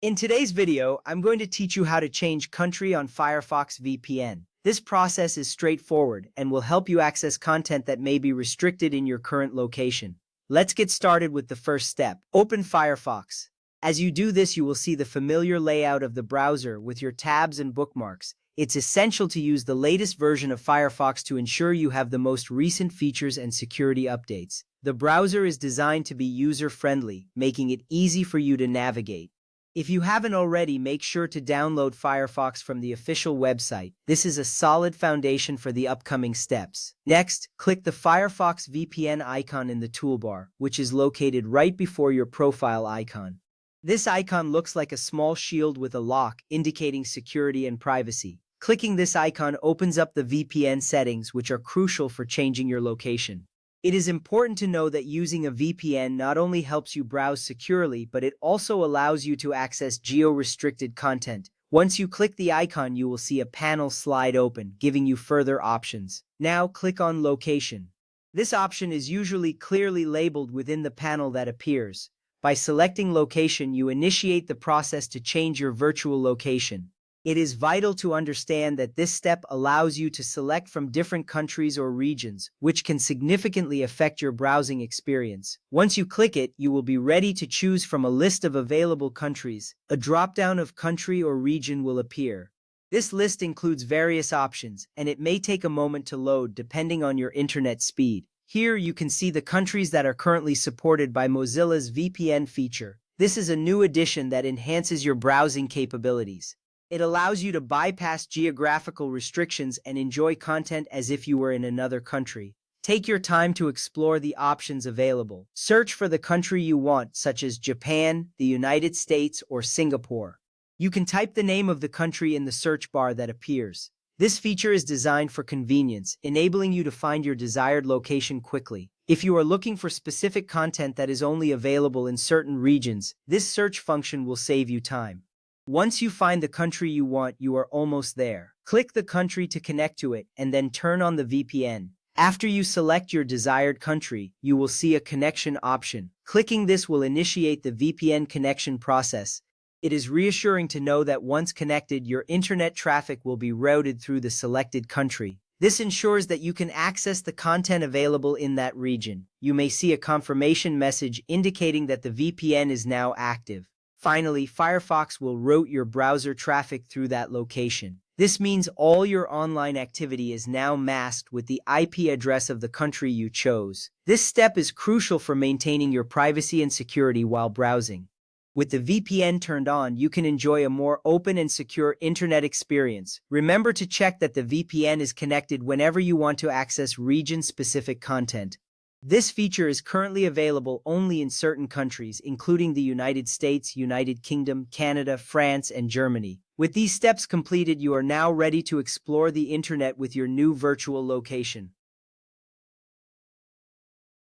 In today's video, I'm going to teach you how to change country on Firefox VPN. This process is straightforward and will help you access content that may be restricted in your current location. Let's get started with the first step. Open Firefox. As you do this, you will see the familiar layout of the browser with your tabs and bookmarks. It's essential to use the latest version of Firefox to ensure you have the most recent features and security updates. The browser is designed to be user-friendly, making it easy for you to navigate. If you haven't already, make sure to download Firefox from the official website. This is a solid foundation for the upcoming steps. Next, click the Firefox VPN icon in the toolbar, which is located right before your profile icon. This icon looks like a small shield with a lock, indicating security and privacy. Clicking this icon opens up the VPN settings, which are crucial for changing your location. It is important to know that using a VPN not only helps you browse securely, but it also allows you to access geo-restricted content. Once you click the icon, you will see a panel slide open, giving you further options. Now click on Location. This option is usually clearly labeled within the panel that appears. By selecting Location, you initiate the process to change your virtual location. It is vital to understand that this step allows you to select from different countries or regions, which can significantly affect your browsing experience. Once you click it, you will be ready to choose from a list of available countries. A drop-down of country or region will appear. This list includes various options, and it may take a moment to load depending on your internet speed. Here you can see the countries that are currently supported by Mozilla's VPN feature. This is a new addition that enhances your browsing capabilities. It allows you to bypass geographical restrictions and enjoy content as if you were in another country. Take your time to explore the options available. Search for the country you want, such as Japan, the United States, or Singapore. You can type the name of the country in the search bar that appears. This feature is designed for convenience, enabling you to find your desired location quickly. If you are looking for specific content that is only available in certain regions, this search function will save you time. Once you find the country you want, you are almost there. Click the country to connect to it, and then turn on the VPN. After you select your desired country, you will see a connection option. Clicking this will initiate the VPN connection process. It is reassuring to know that once connected, your internet traffic will be routed through the selected country. This ensures that you can access the content available in that region. You may see a confirmation message indicating that the VPN is now active. Finally, Firefox will route your browser traffic through that location. This means all your online activity is now masked with the IP address of the country you chose. This step is crucial for maintaining your privacy and security while browsing. With the VPN turned on, you can enjoy a more open and secure internet experience. Remember to check that the VPN is connected whenever you want to access region-specific content. This feature is currently available only in certain countries, including the United States, United Kingdom, Canada, France, and Germany. With these steps completed, you are now ready to explore the internet with your new virtual location.